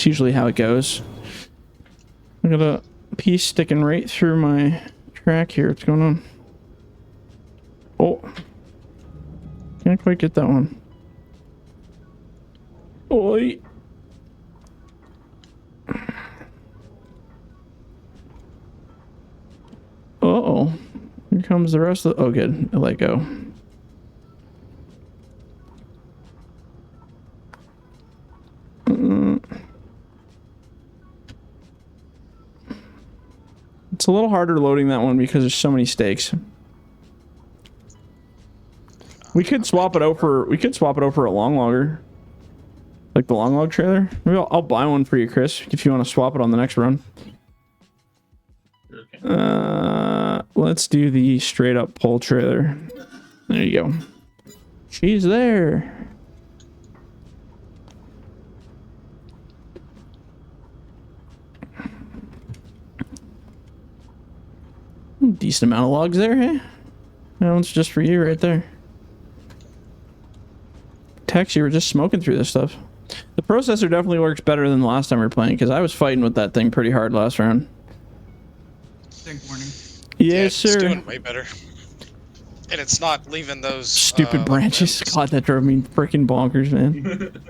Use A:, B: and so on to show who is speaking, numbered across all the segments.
A: It's usually how it goes. I got a piece sticking right through my track here. What's going on? Oh. Can't quite get that one. Oi. Uh-oh. Here comes the rest of the... Oh, good. I let go. It's a little harder loading that one because there's so many stakes. We could swap it out for a long logger. Like the long log trailer. Maybe I'll buy one for you, Chris, if you want to swap it on the next run. Let's do the straight up pole trailer. There you go. She's there. Decent amount of logs there, hey? That one's just for you right there. Tex, you were just smoking through this stuff. The processor definitely works better than the last time we were playing, because I was fighting with that thing pretty hard last round.
B: Stink warning.
A: Yes, sir.
C: It's doing way better. And it's not leaving those...
A: Stupid branches. God, that drove me freaking bonkers, man.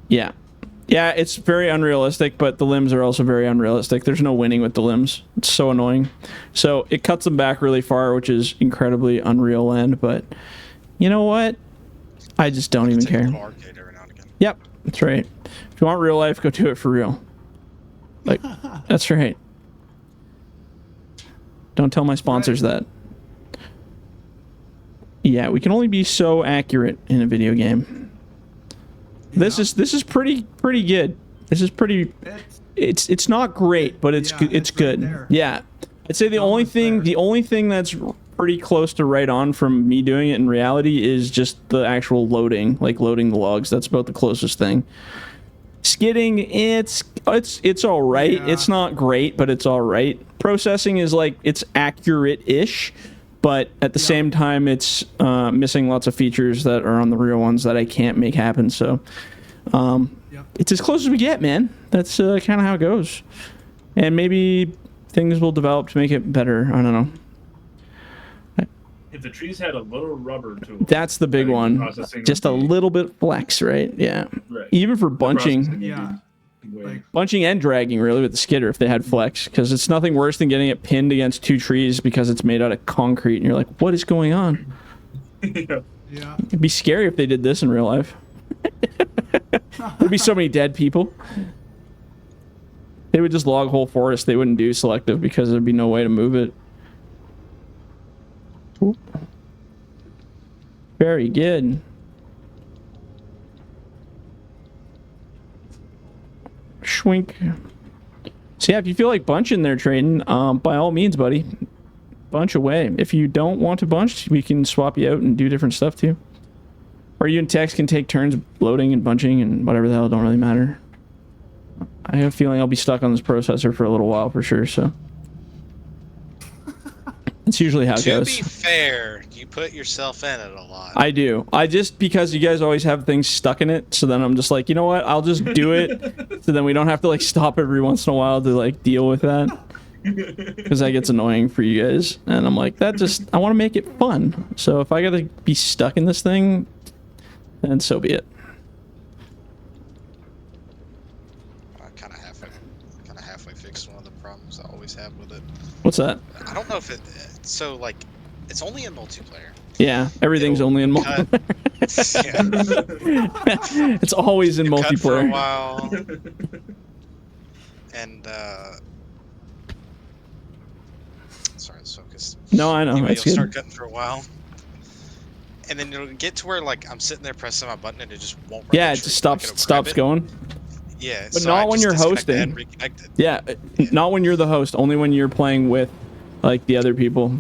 A: Yeah. Yeah, it's very unrealistic, but the limbs are also very unrealistic. There's no winning with the limbs. It's so annoying. So it cuts them back really far, which is incredibly Unreal Land, but you know what? I just don't even care. Yep, that's right. If you want real life, go do it for real. Like, that's right. Don't tell my sponsors that. Yeah, we can only be so accurate in a video game. This is pretty good. This is pretty. It's not great, but it's good. Yeah, I'd say the only thing that's pretty close to right on from me doing it in reality is just the actual loading, like loading the logs. That's about the closest thing. Skidding, it's all right. Yeah. It's not great, but it's all right. Processing is like it's accurate-ish, but at the same time, it's missing lots of features that are on the real ones that I can't make happen. So it's as close as we get, man. That's kind of how it goes. And maybe things will develop to make it better. I don't know.
D: If the trees had a little rubber to them.
A: That's the big one. Just a little bit flex, right? Yeah. Right. Even for bunching.
B: Yeah.
A: Bunching and dragging, really, with the skidder if they had flex. Because it's nothing worse than getting it pinned against two trees because it's made out of concrete. And you're like, what is going on?
D: Yeah.
A: It'd be scary if they did this in real life. There'd be so many dead people. They would just log whole forest. They wouldn't do selective because there'd be no way to move it. Very good. Schwink. So yeah, if you feel like bunching there, trading, by all means, buddy, bunch away. If you don't want to bunch, we can swap you out and do different stuff too. Or you and Tex can take turns loading and bunching and whatever the hell, don't really matter. I have a feeling I'll be stuck on this processor for a little while for sure, so. That's usually how it goes.
C: To be fair, you put yourself in it a lot.
A: I do. I just, because you guys always have things stuck in it, so then I'm just like, you know what, I'll just do it, so then we don't have to like stop every once in a while to like deal with that. Because that gets annoying for you guys. And I'm like, that just, I want to make it fun. So if I gotta be stuck in this thing, then so be it.
C: I kind of halfway fixed one of the problems I always have with it.
A: What's that?
C: I don't know if it, so like, it's only in multiplayer.
A: Yeah, everything's only in multiplayer. Yeah. It's always in multiplayer.
C: For a while. And sorry, let's focus.
A: No, I know.
C: Anyway,
A: That's
C: you'll
A: good.
C: start cutting for a while, and then you'll get to where like I'm sitting there pressing my button and it just won't.
A: Yeah, it just stops going.
C: Yeah,
A: but
C: so
A: not when you're hosting. Yeah, not when you're the host. Only when you're playing with like the other people.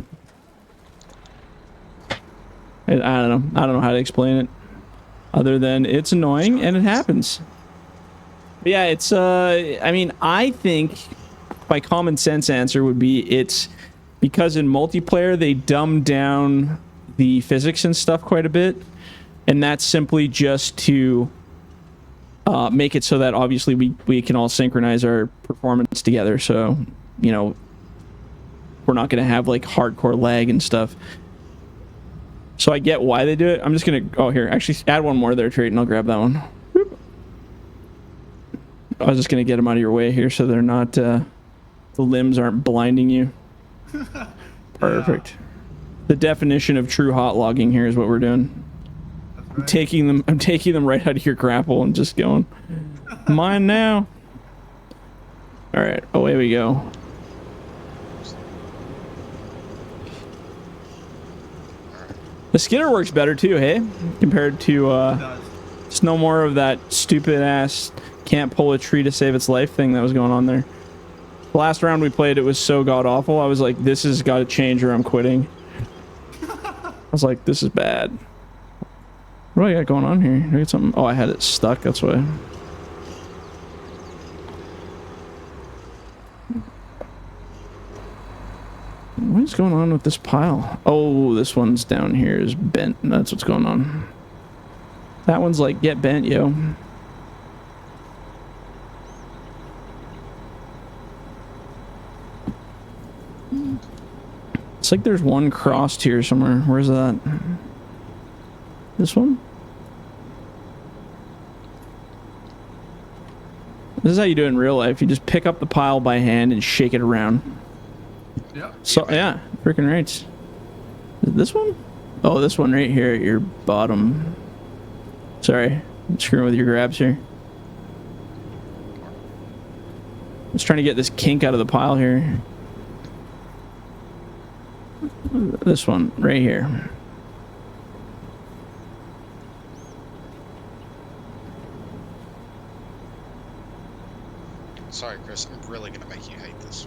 A: I don't know. I don't know how to explain it, other than it's annoying and it happens. But yeah, it's I mean, I think my common sense answer would be it's because in multiplayer they dumb down the physics and stuff quite a bit, and that's simply just to make it so that obviously we can all synchronize our performance together. So, you know, we're not going to have like hardcore lag and stuff. So I get why they do it. I'm just going to, oh, here, actually add one more there, Trait, and I'll grab that one. Whoop. I was just going to get them out of your way here so they're not, the limbs aren't blinding you. Perfect. Yeah. The definition of true hot logging here is what we're doing. That's right. I'm taking them right out of your grapple and just going, mine now. All right, away we go. The skidder works better too, hey? Compared to, it's no more of that stupid ass can't pull a tree to save its life thing that was going on there. The last round we played, it was so god awful. I was like, this has got to change or I'm quitting. I was like, this is bad. What do I got going on here? Do I get something? Oh, I had it stuck, that's why. What is going on with this pile? Oh, this one's down here is bent. That's what's going on. That one's like, get bent, yo. It's like there's one crossed here somewhere. Where's that? This one? This is how you do it in real life. You just pick up the pile by hand and shake it around.
B: Yep.
A: So, yeah, freaking right. Is it this one? Oh, this one right here at your bottom. Sorry, I'm screwing with your grabs here. I'm just trying to get this kink out of the pile here. This one right here.
C: Sorry, Chris. I'm really gonna make you hate this.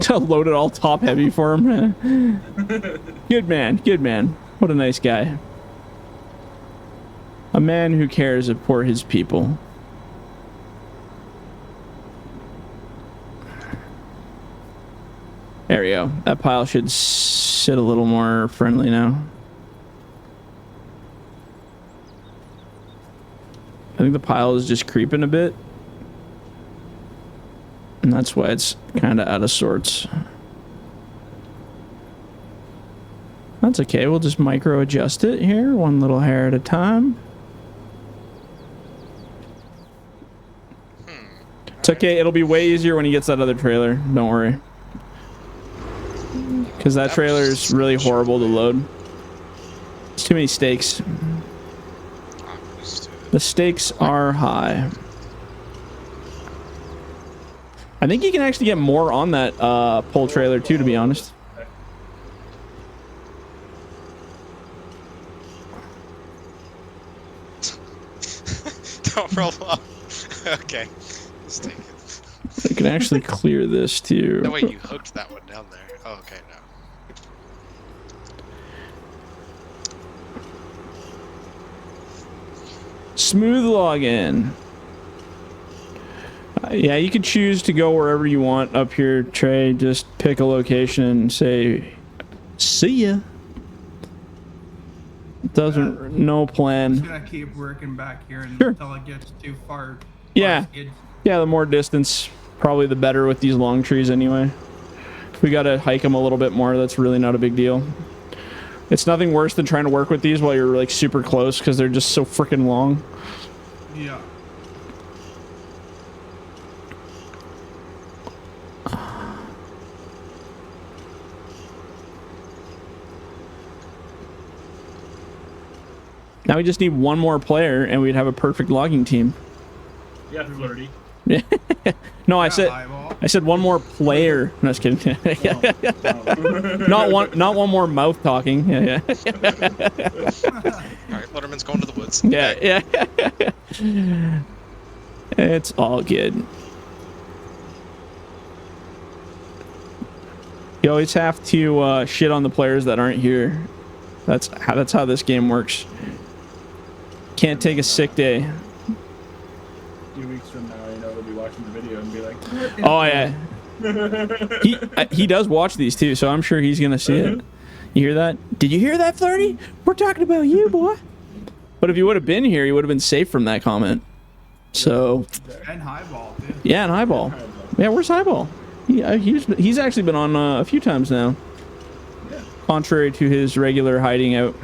A: To load it all top heavy for him. Good man, good man. What a nice guy. A man who cares for his people. There we go. That pile should sit a little more friendly now. I think the pile is just creeping a bit. And that's why it's kind of out of sorts. That's okay. We'll just micro adjust it here, one little hair at a time. It's okay. It'll be way easier when he gets that other trailer. Don't worry. Because that trailer is really horrible to load. It's too many stakes. The stakes are high. I think you can actually get more on that pull trailer too, to be honest.
C: Don't roll up. Okay, let's take it.
A: I can actually clear this too.
C: No way, you hooked that one down there. Oh, okay, no.
A: Smooth login. Yeah, you can choose to go wherever you want up here, Trey. Just pick a location and say, see ya. Doesn't, no plan.
B: I'm just gonna keep working back here until it gets too far.
A: Yeah. Yeah, the more distance, probably the better with these long trees anyway. If we gotta hike them a little bit more, that's really not a big deal. It's nothing worse than trying to work with these while you're like super close because they're just so freaking long.
B: Yeah.
A: Now we just need one more player and we'd have a perfect logging team.
D: Yeah, FLIRTY.
A: No, I said one more player. No, just kidding. Not one more mouth talking. Yeah.
C: All right, Letterman's going to the woods.
A: Yeah. It's all good. You always have to shit on the players that aren't here. That's how this game works. Can't take a sick day.
D: A few weeks from now, they'll be watching the video and be like,
A: oh yeah. He does watch these too, so I'm sure he's gonna see it. You hear that? Did you hear that, FLIRTY? We're talking about you, boy. But if you would have been here, you would have been safe from that comment. So.
B: And highball, too.
A: Yeah, and highball. Yeah, where's highball? He's actually been on a few times now.
D: Yeah.
A: Contrary to his regular hiding out.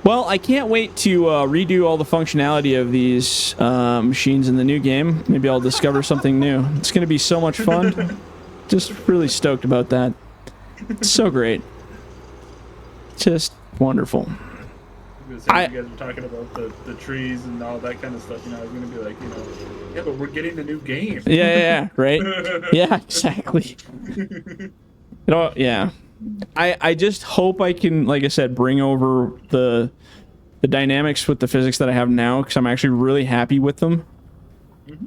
A: Well, I can't wait to redo all the functionality of these machines in the new game. Maybe I'll discover something new. It's going to be so much fun. Just really stoked about that. It's so great. Just wonderful.
D: You guys were talking about the trees and all that kind of stuff. I was going to be like, yeah, but we're getting the new game.
A: Yeah, right? Yeah, exactly. Yeah. I just hope I can, like I said, bring over the dynamics with the physics that I have now, because I'm actually really happy with them.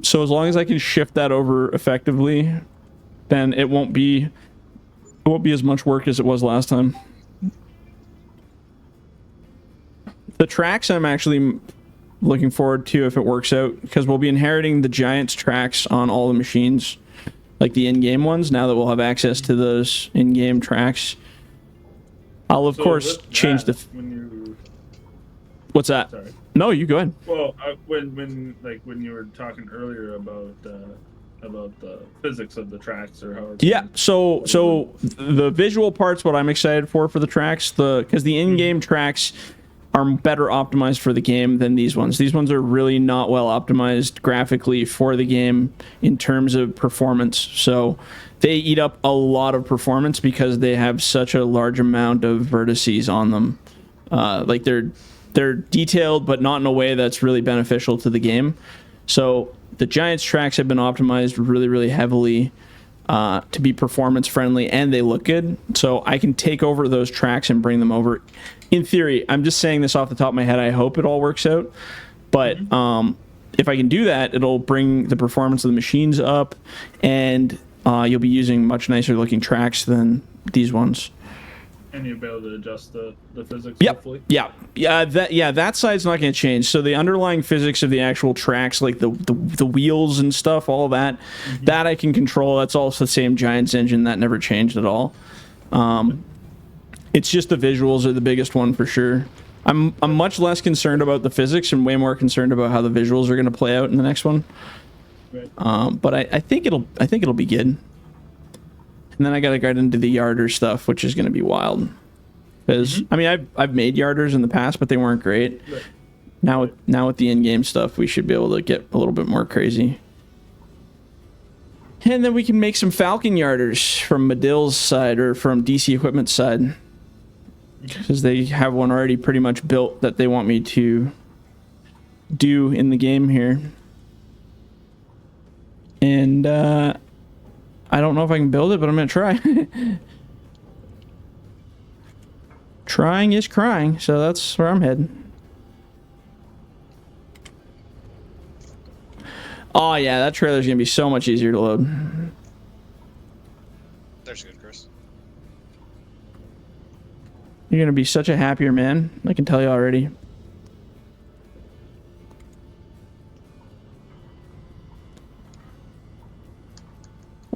A: So as long as I can shift that over effectively, then it won't be as much work as it was last time. The tracks I'm actually looking forward to if it works out, because we'll be inheriting the Giants tracks on all the machines, like the in-game ones, now that we'll have access to those in-game tracks. I'll of course change the... What's that?
D: Sorry.
A: No, you go ahead.
D: Well, when you were talking earlier about the physics of the tracks, or how...
A: Yeah, so the visual part's what I'm excited for the tracks, because the in-game tracks are better optimized for the game than these ones. These ones are really not well optimized graphically for the game in terms of performance. So they eat up a lot of performance because they have such a large amount of vertices on them. Like they're detailed, but not in a way that's really beneficial to the game. So the Giants tracks have been optimized really, really heavily to be performance friendly, and they look good. So I can take over those tracks and bring them over. In theory, I'm just saying this off the top of my head. I hope it all works out. But if I can do that, it'll bring the performance of the machines up, and you'll be using much nicer looking tracks than these ones.
D: And you'll be able to adjust the physics,
A: yep.
D: hopefully.
A: That side's not going to change. So the underlying physics of the actual tracks, like the wheels and stuff, all that, that I can control. That's also the same Giants engine. That never changed at all. It's just the visuals are the biggest one for sure. I'm much less concerned about the physics and way more concerned about how the visuals are going to play out in the next one.
D: Right.
A: But I think it'll be good. And then I got to get into the yarder stuff, which is going to be wild. Because I mean, I've made yarders in the past, but they weren't great.
D: Right.
A: Now with the in-game stuff, we should be able to get a little bit more crazy. And then we can make some Falcon yarders from Medill's side or from DC Equipment's side, because they have one already pretty much built that they want me to do in the game here. And I don't know if I can build it, but I'm going to try. Trying is crying, so that's where I'm heading. Oh, yeah, that trailer's going to be so much easier to load.
C: There's good, Chris.
A: You're going to be such a happier man, I can tell you already.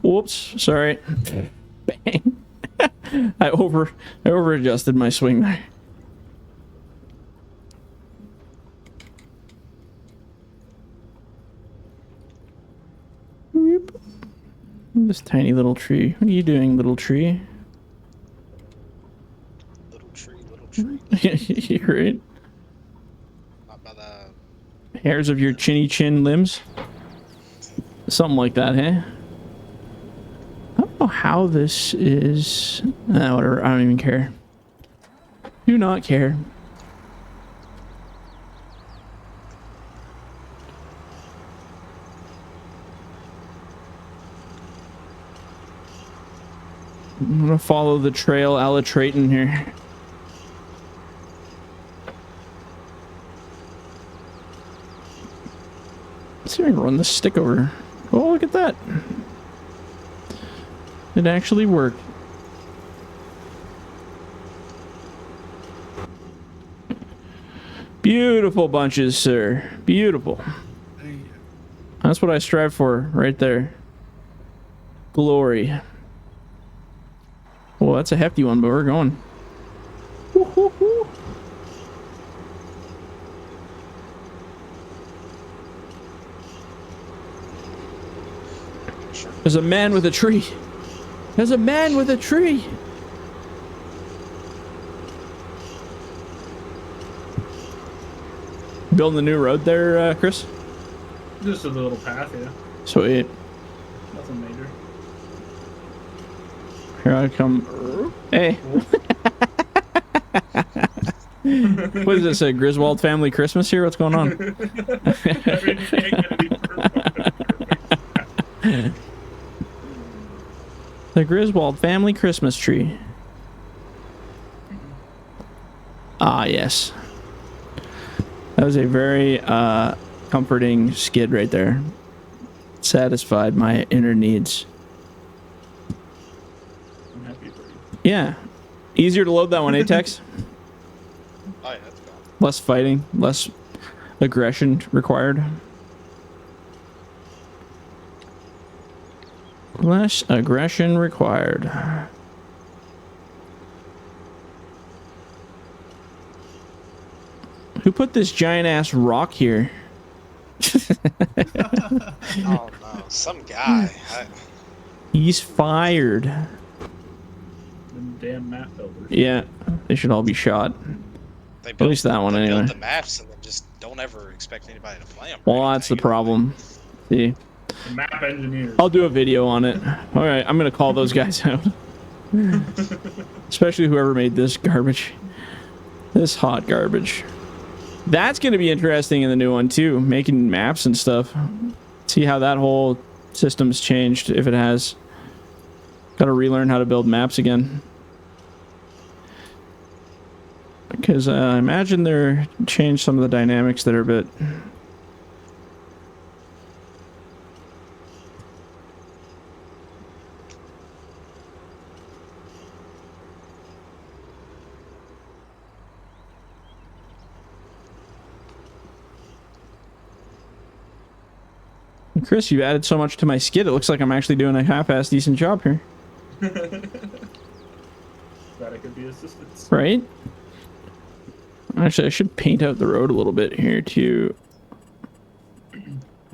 A: Whoops, sorry. Bang. I over adjusted my swing there. Whoop. This tiny little tree. What are you doing, little tree?
C: Little tree.
A: You're right.
C: Not by the
A: Hairs of your chinny chin limbs? Something like that, eh? I don't know how this is... whatever, I don't even care. Do not care. I'm gonna follow the trail a la Trayton here. Let's see if I can run this stick over. Oh, look at that. It actually worked. Beautiful bunches, sir. Beautiful.
B: There you go.
A: That's what I strive for right there. Glory. Well, that's a hefty one, but we're going. There's a man with a tree. There's a man with a tree. Building a new road there, Chris?
D: Just a little path, yeah.
A: Sweet.
D: Nothing major.
A: Here I come. Hey. What is this, a Griswold family Christmas here? What's going on? The Griswold family Christmas tree. Ah, yes. That was a very comforting skid right there. Satisfied my inner needs.
D: I'm happy for you.
A: Yeah. Easier to load that one, eh, Tex?
C: Oh yeah, that's gone.
A: Less fighting, less aggression required. Less aggression required. Who put this giant ass rock here?
C: Oh no, some guy.
A: He's fired.
D: Them damn map builders.
A: Yeah, they should all be shot.
C: They
A: At least that one
C: they
A: anyway.
C: build the maps and then just don't ever expect anybody to play them.
A: Well, that's the problem. See,
D: The map engineers.
A: I'll do a video on it. All right, I'm gonna call those guys out. Especially whoever made this garbage. This hot garbage. That's gonna be interesting in the new one too, making maps and stuff. See how that whole system's changed, if it has. Gotta relearn how to build maps again. Because I imagine they're changed some of the dynamics that are a bit... Chris, you added so much to my skid, it looks like I'm actually doing a half-ass decent job here.
D: Glad I could be assistance.
A: Right? Actually, I should paint out the road a little bit here, too.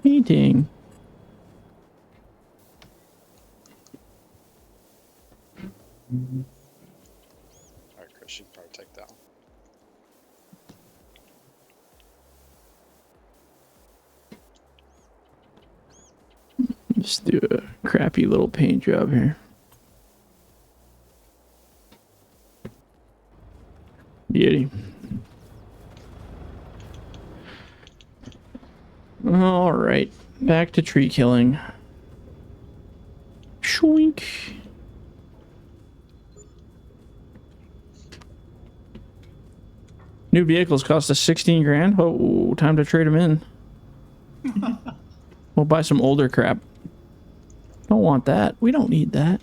A: Painting.
C: Alright, Chris, you can probably take that one.
A: Just do a crappy little paint job here. Beauty. All right, back to tree killing. Shwink. New vehicles cost us 16 grand. Oh, time to trade them in. We'll buy some older crap. Don't want that. We don't need that.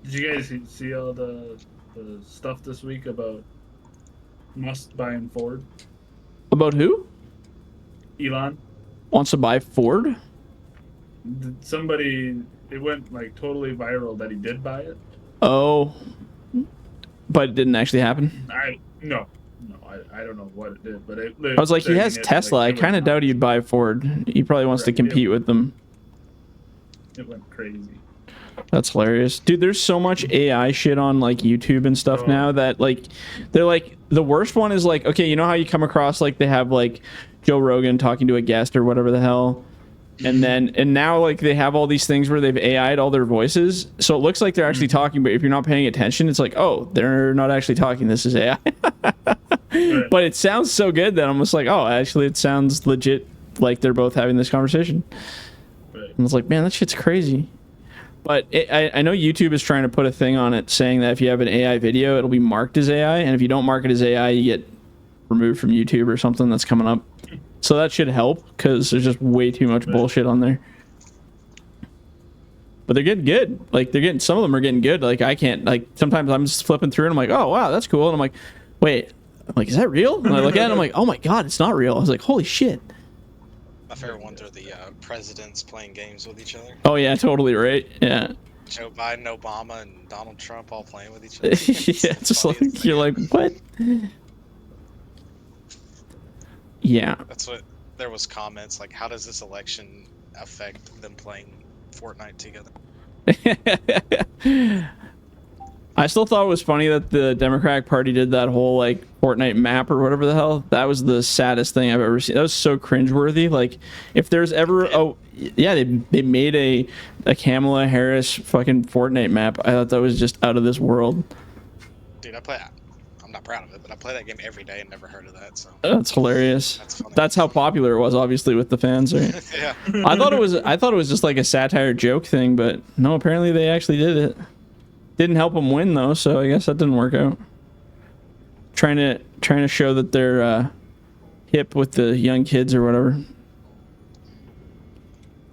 D: Did you guys see all the stuff this week about Musk buying Ford?
A: About who?
D: Elon?
A: Wants to buy Ford?
D: Somebody, it went like totally viral that he did buy it.
A: Oh. But it didn't actually happen?
D: No, I don't know what it did, but I
A: was like, he has Tesla. I kind of doubt he'd buy Ford. He probably wants to compete with them.
D: It went crazy.
A: That's hilarious. Dude, there's so much AI shit on like YouTube and stuff now that like they're like the worst one is like, okay, you know how you come across like they have like Joe Rogan talking to a guest or whatever the hell, and now like they have all these things where they've AI'd all their voices, so it looks like they're actually talking, but if you're not paying attention, it's like, oh, they're not actually talking, this is AI. But it sounds so good that I'm just like, oh, actually it sounds legit, like they're both having this conversation. And it's like, man, that shit's crazy. But I know YouTube is trying to put a thing on it saying that if you have an AI video, it'll be marked as AI, and if you don't mark it as AI, you get removed from YouTube or something that's coming up. So that should help, because there's just way too much bullshit on there. But they're getting good. Like, some of them are getting good. Like, I can't, like, sometimes I'm just flipping through and I'm like, oh, wow, that's cool. And I'm like, wait, I'm like, is that real? And I look at it and I'm like, oh my God, it's not real. I was like, holy shit.
C: My favorite ones are the presidents playing games with each other.
A: Oh yeah, totally right. Yeah.
C: Joe Biden, Obama, and Donald Trump all playing with each other.
A: Yeah, it's just like, you're like, what? Yeah.
C: That's what there was comments like, how does this election affect them playing Fortnite together?
A: I still thought it was funny that the Democratic Party did that whole like Fortnite map or whatever the hell. That was the saddest thing I've ever seen. That was so cringeworthy. Like, if there's ever they made a Kamala Harris fucking Fortnite map. I thought that was just out of this world.
C: Dude, I'm not proud of it, but I play that game every day and never heard of that. So
A: that's hilarious. That's how popular it was, obviously, with the fans. Right?
C: Yeah.
A: I thought it was just like a satire joke thing, but no, apparently they actually did it. Didn't help them win though, so I guess that didn't work out. Trying to show that they're hip with the young kids or whatever.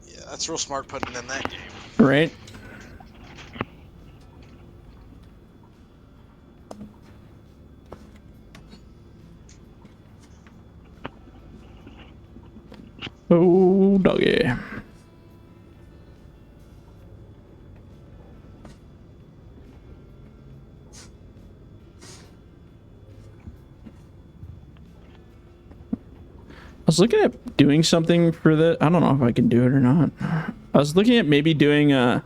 C: Yeah, that's real smart putting in that game.
A: Right? Oh, doggy. I was looking at doing something for the... I don't know if I can do it or not. I was looking at maybe doing... I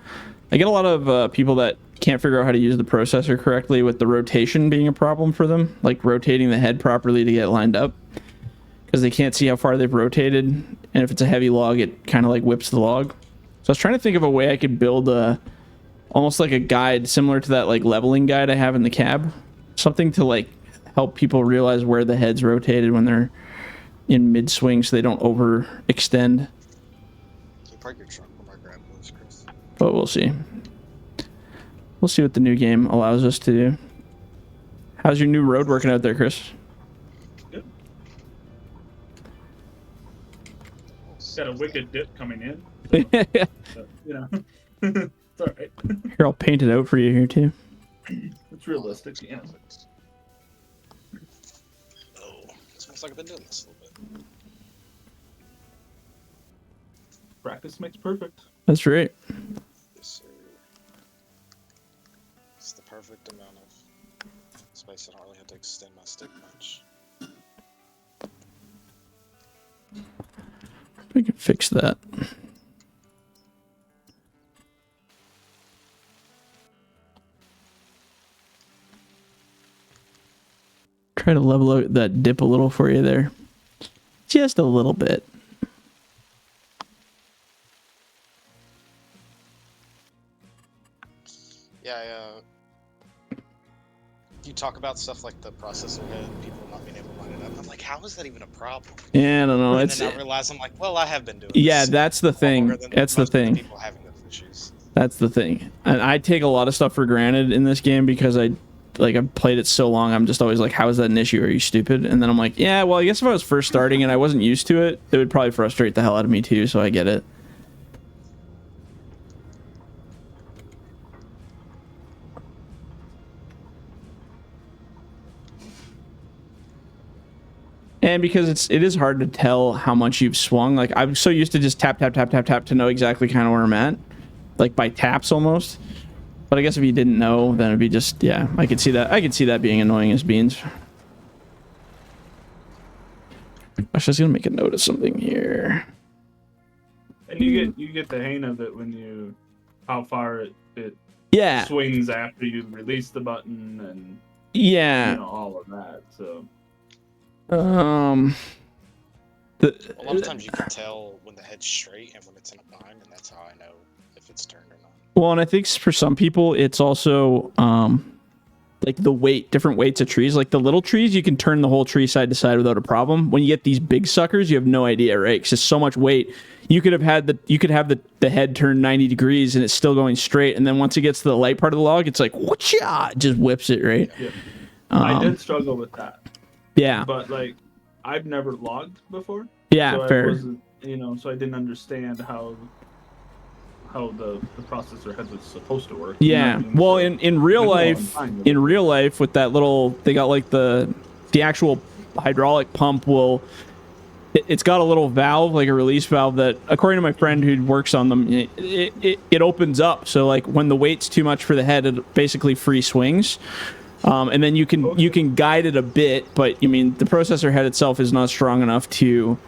A: get a lot of people that can't figure out how to use the processor correctly with the rotation being a problem for them. Like rotating the head properly to get lined up. Because they can't see how far they've rotated. And if it's a heavy log, it kind of like whips the log. So I was trying to think of a way I could build almost like a guide similar to that like leveling guide I have in the cab. Something to like help people realize where the head's rotated when they're in mid swing, so they don't overextend.
C: Can you park your truck where my grab was, Chris?
A: But we'll see. We'll see what the new game allows us to do. How's your new road working out there, Chris?
D: Good. Got a wicked dip coming in. So, you know, it's all right.
A: Here, I'll paint it out for you here too.
D: It's realistic, yeah.
C: Oh, it's almost like I've been doing this a little bit.
D: Practice makes perfect.
A: That's right.
C: Yes, sir. It's the perfect amount of space. I don't really have to extend my stick much.
A: We can fix that. Try to level out that dip a little for you there. Just a little bit.
C: Yeah, you talk about stuff like the processor head, people not being able to line it up. I'm like, how is that even a problem?
A: Yeah, I don't know.
C: And
A: It's
C: then I realize I'm like, well, I have been doing
A: yeah,
C: this
A: that's the thing.
C: longer than
A: That's the
C: most of
A: thing.
C: People having those issues.
A: That's the thing. And I take a lot of stuff for granted in this game because I've played it so long. I'm just always like, how is that an issue? Are you stupid? And then I'm like, yeah, well, I guess if I was first starting and I wasn't used to it, it would probably frustrate the hell out of me too. So I get it. And because it is hard to tell how much you've swung. Like, I'm so used to just tap, tap, tap, tap, tap to know exactly kind of where I'm at. Like by taps almost. But I guess if you didn't know, then it'd be just, yeah, I could see that. I could see that being annoying as beans. Actually, I was gonna make a note of something here.
D: And you get the hang of it when how far it
A: Yeah.
D: swings after you release the button and
A: Yeah.
D: all of that. So
C: A lot of times you can tell when the head's straight and when it's in a bind, and that's how I know if it's turned or not.
A: Well, and I think for some people, it's also like the weight, different weights of trees. Like the little trees, you can turn the whole tree side to side without a problem. When you get these big suckers, you have no idea, right? Because it's so much weight. You could have the head turned 90 degrees and it's still going straight. And then once it gets to the light part of the log, it's like whoosh-ah, it just whips it, right?
D: yeah. I did struggle with that.
A: Yeah.
D: But like I've never logged before.
A: Yeah,
D: so
A: fair.
D: I wasn't, so I didn't understand how the processor head was supposed to work.
A: Yeah. Well,
D: So
A: in real life, with that little, they got like the actual hydraulic pump it's got a little valve, like a release valve that, according to my friend who works on them, it opens up. So like when the weight's too much for the head, it basically free swings. And then you can guide it a bit, but I mean the processor head itself is not strong enough to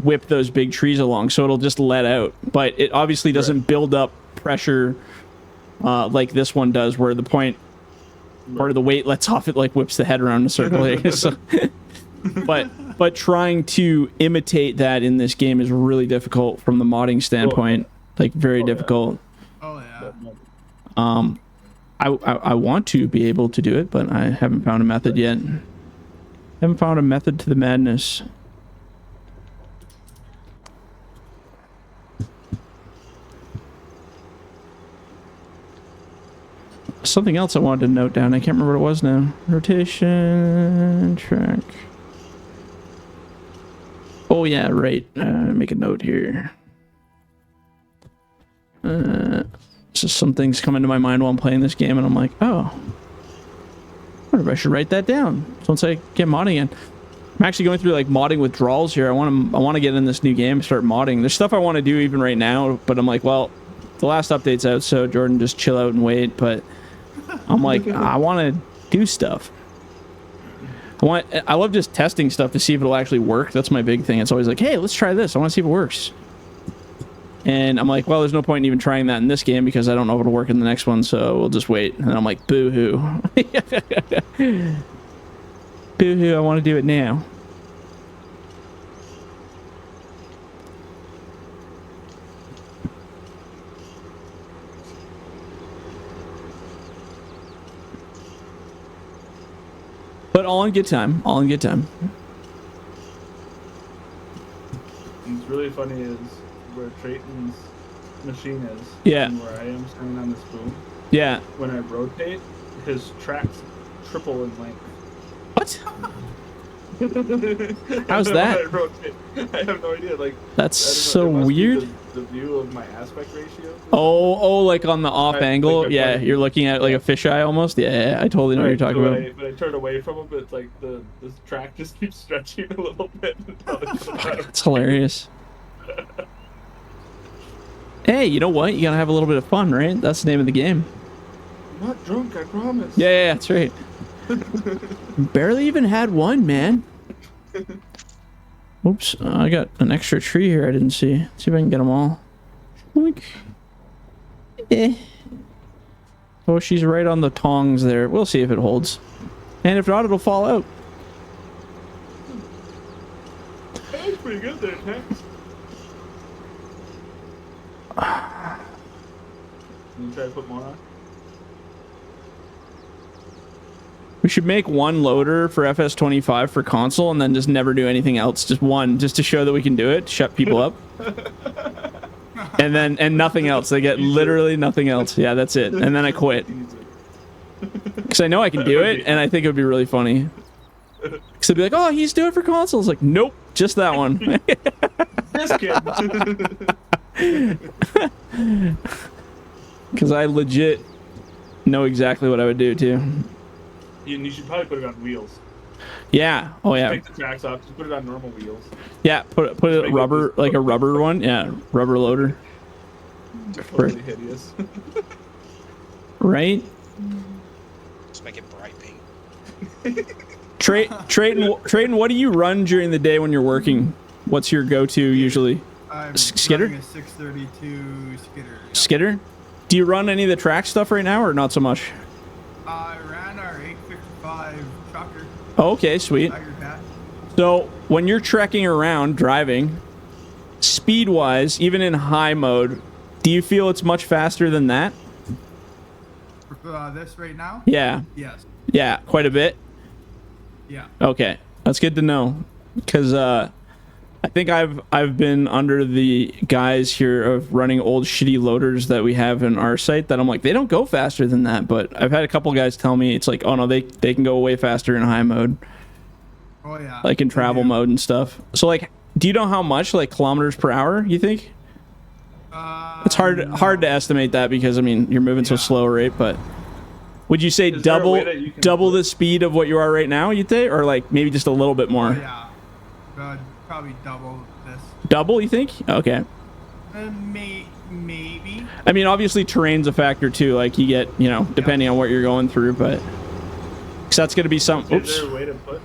A: whip those big trees along, so it'll just let out. But it obviously doesn't build up pressure like this one does, where the point or the weight lets off, it like whips the head around in a circle. So, but trying to imitate that in this game is really difficult from the modding standpoint. Like very difficult.
B: Oh yeah.
A: I want to be able to do it, but I haven't found a method yet. Haven't found a method to the madness. Something else I wanted to note down. I can't remember what it was now. Rotation track. Oh yeah, right. Make a note here. So some things come into my mind while I'm playing this game, and I'm like, oh, I wonder if I should write that down. So once I get modding in, I'm actually going through like modding withdrawals here. I want to get in this new game, start modding. There's stuff I want to do even right now, but I'm like, well, the last update's out, so Jordan, just chill out and wait. But I'm like, I want to do stuff. I love just testing stuff to see if it'll actually work. That's my big thing. It's always like, hey, let's try this. I want to see if it works. And I'm like, well, there's no point in even trying that in this game because I don't know if it'll work in the next one, so we'll just wait. And I'm like, boo-hoo. Boo-hoo, I want to do it now. But all in good time. All in good time.
D: What's really funny is where Trayton's machine is.
A: Yeah.
D: And where I am standing on this boom.
A: Yeah.
D: When I rotate, his tracks triple in length.
A: What? How's that?
D: When I rotate, I have no idea. Like
A: that's
D: I don't know,
A: so
D: it must be
A: weird.
D: The view of my aspect ratio.
A: Oh, like on the off angle.
D: Like
A: Yeah, you're looking at like a fisheye almost. Yeah, I totally know what you're talking about.
D: But I turn away from him, but it's like the track just keeps stretching a little bit.
A: It's hilarious. Hey, you know what? You gotta have a little bit of fun, right? That's the name of the game.
D: I'm not drunk, I promise.
A: Yeah, that's right. Barely even had one, man. Oops, I got an extra tree here I didn't see. Let's see if I can get them all. Boink. Oh, she's right on the tongs there. We'll see if it holds. And if not, it'll fall out.
D: That's pretty good there, Tex. Can you try to put more on?
A: We should make one loader for FS25 for console and then just never do anything else. Just one, just to show that we can do it, shut people up. And nothing else. They get literally nothing else. Yeah, that's it. And then I quit. Because I know I can do it, and I think it would be really funny. Because they'd be like, oh, he's doing it for consoles. Like, nope, just that one.
D: Just kidding.
A: Because I legit know exactly what I would do, too.
D: You should probably put it on wheels.
A: Yeah. Oh, yeah.
D: Take the tracks off. Just put it on normal wheels.
A: Yeah, put it rubber, like a rubber one. Yeah, rubber loader.
D: Totally hideous.
A: Right?
C: Just make it bright pink.
A: Trayton, what do you run during the day when you're working? What's your go-to usually?
B: I'm
A: Skidder?
B: running a 632 skidder. Yeah.
A: Skidder? Do you run any of the track stuff right now or not so much?
B: I ran our 855 trucker.
A: Oh, okay, sweet.
B: Tiger Cat.
A: So when you're trekking around driving, speed-wise, even in high mode, do you feel it's much faster than that?
B: This right now?
A: Yeah.
B: Yes.
A: Yeah, quite a bit.
B: Yeah.
A: Okay, that's good to know, because I think I've been under the guise here of running old shitty loaders that we have in our site that I'm like, they don't go faster than that, but I've had a couple guys tell me it's like, oh no, they can go way faster in high mode.
B: Oh yeah.
A: Like in travel mode and stuff. So like, do you know how much, like kilometers per hour, you think? It's hard to estimate that because I mean you're moving so slow, right? But would you say double the speed of what you are right now? You think, or like maybe just a little bit more?
B: Oh, yeah. Probably double this.
A: Double, you think? Okay.
B: Maybe.
A: I mean, obviously terrain's a factor too. Like you get, you know, depending on what you're going through, but because that's going to be some. Oops.
D: Is there a way to put?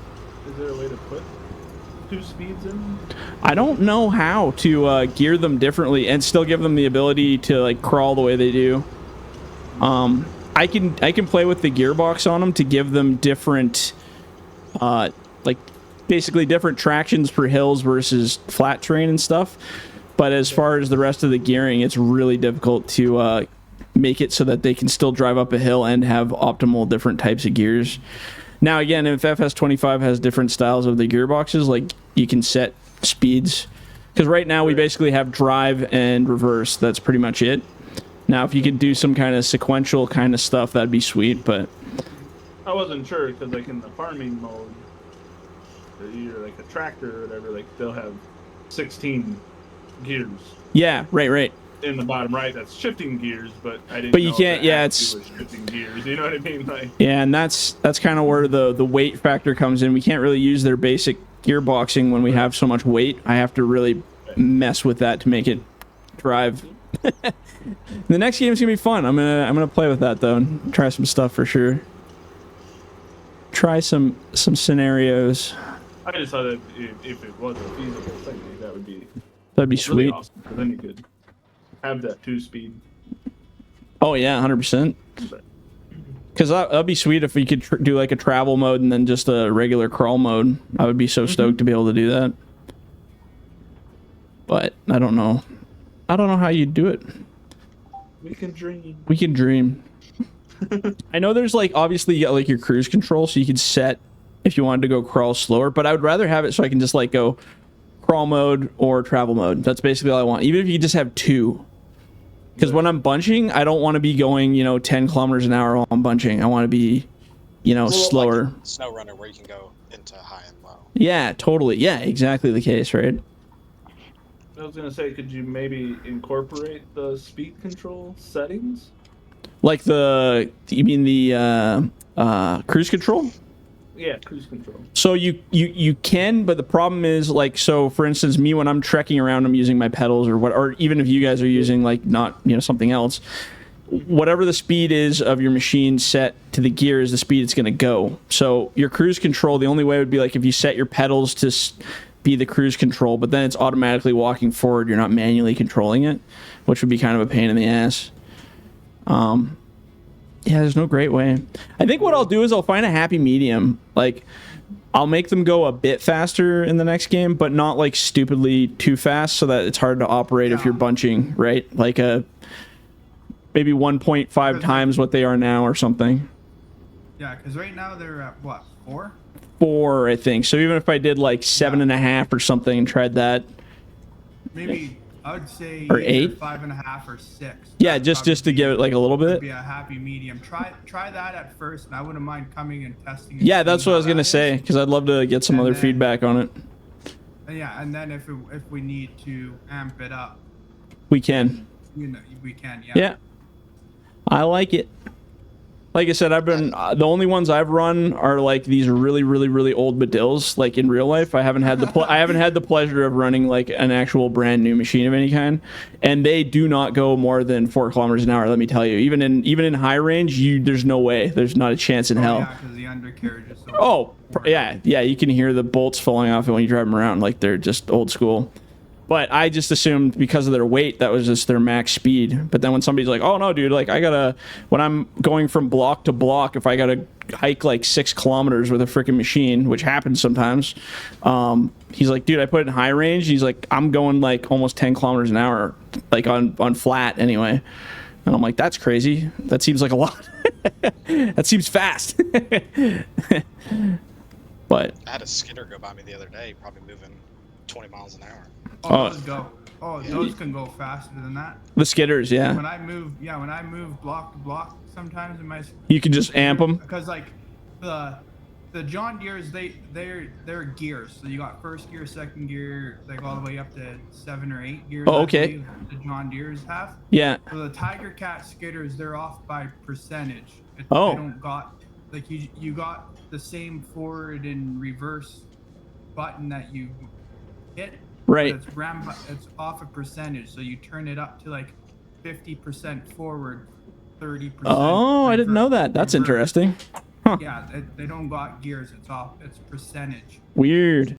D: 2 speeds in?
A: I don't know how to gear them differently and still give them the ability to like crawl the way they do. I can play with the gearbox on them to give them different, like basically different tractions for hills versus flat terrain and stuff. But as far as the rest of the gearing, it's really difficult to make it so that they can still drive up a hill and have optimal different types of gears. Now, again, if FS25 has different styles of the gearboxes, like you can set speeds. Because right now we basically have drive and reverse. That's pretty much it. Now, if you could do some kind of sequential kind of stuff, that'd be sweet, but...
D: I wasn't sure, because like in the farming mode, either like a tractor or whatever, like they'll have 16 gears.
A: Yeah, right.
D: In the bottom right, that's shifting gears, but I didn't.
A: But you
D: know
A: can't.
D: that
A: Yeah,
D: actually
A: it's
D: was shifting gears. You know what I mean? Like.
A: Yeah, and that's kind of where the weight factor comes in. We can't really use their basic gearboxing when we have so much weight. I have to really mess with that to make it drive. The next game's gonna be fun. I'm gonna play with that though and try some stuff for sure. Try some scenarios.
D: I just thought that if it was a feasible thing, that would be.
A: That'd be
D: really
A: sweet.
D: awesome. Then you could have that 2-speed.
A: Oh yeah, 100%. Because that'd be sweet if we could do like a travel mode and then just a regular crawl mode. I would be so stoked to be able to do that. But I don't know. I don't know how you'd do it.
D: We can dream.
A: We can dream. I know there's like obviously you got like your cruise control, so you could set if you wanted to go crawl slower. But I would rather have it so I can just like go crawl mode or travel mode. That's basically all I want. Even if you just have 2. Because when I'm bunching, I don't want to be going, 10 kilometers an hour while I'm bunching. I want to be, slower.
C: Like Snow Runner, where you can go into high and low.
A: Yeah, totally. Yeah, exactly the case, right?
D: I was gonna say, could you maybe incorporate the speed control settings?
A: Like you mean the cruise control?
D: Yeah, cruise control.
A: So you can, but the problem is like, so for instance, me when I'm trekking around, I'm using my pedals or even if you guys are using like not, something else, whatever the speed is of your machine set to the gear is the speed it's going to go. So your cruise control, the only way would be like if you set your pedals to be the cruise control, but then it's automatically walking forward. You're not manually controlling it, which would be kind of a pain in the ass. Yeah, there's no great way. I think what I'll do is I'll find a happy medium. Like, I'll make them go a bit faster in the next game, but not like stupidly too fast so that it's hard to operate if you're bunching, right? Like maybe 1.5 times what they are now or something.
B: Yeah, because right now they're at what, 4?
A: 4, I think. So even if I did like 7.5 or something and tried that.
B: Maybe I would say
A: or
B: either
A: 8,
B: 5.5 or 6.
A: Yeah, just to give it like a little bit.
B: Be a happy medium. Try that at first, and I wouldn't mind coming and testing it.
A: Yeah, that's what I was gonna say because I'd love to get some other feedback on it.
B: Yeah, and then if we need to amp it up,
A: we can.
B: We can. Yeah.
A: Yeah, I like it. Like I said, I've been the only ones I've run are like these really, really, really old Badills. Like in real life, I haven't had the pleasure of running like an actual brand new machine of any kind, and they do not go more than 4 kilometers an hour. Let me tell you, even in high range, there's no way, there's not a chance in hell.
B: Yeah, because the undercarriage is so.
A: Oh, yeah, you can hear the bolts falling off it when you drive them around. Like they're just old school. But I just assumed because of their weight, that was just their max speed. But then when somebody's like, oh no, dude, like when I'm going from block to block, if I gotta hike like 6 kilometers with a freaking machine, which happens sometimes, he's like, dude, I put it in high range. He's like, I'm going like almost 10 kilometers an hour, like on flat anyway. And I'm like, that's crazy. That seems like a lot. That seems fast. But
C: I had a skidder go by me the other day, probably moving 20 miles an hour.
B: Those can go faster than that.
A: The skidders, yeah.
B: When I move block to block, sometimes in my.
A: You can just amp them.
B: Because like the John Deere's, they're gears. So you got first gear, second gear, like all the way up to 7 or 8 gears.
A: Oh, okay.
B: The John Deere's have.
A: Yeah.
B: So the Tiger Cat skidders, they're off by percentage. They don't got like you got the same forward and reverse button that you hit.
A: Right.
B: It's off a percentage, so you turn it up to like 50% forward, 30%.
A: Oh, I didn't know that. That's interesting. Huh.
B: Yeah, they don't got gears. It's percentage.
A: Weird.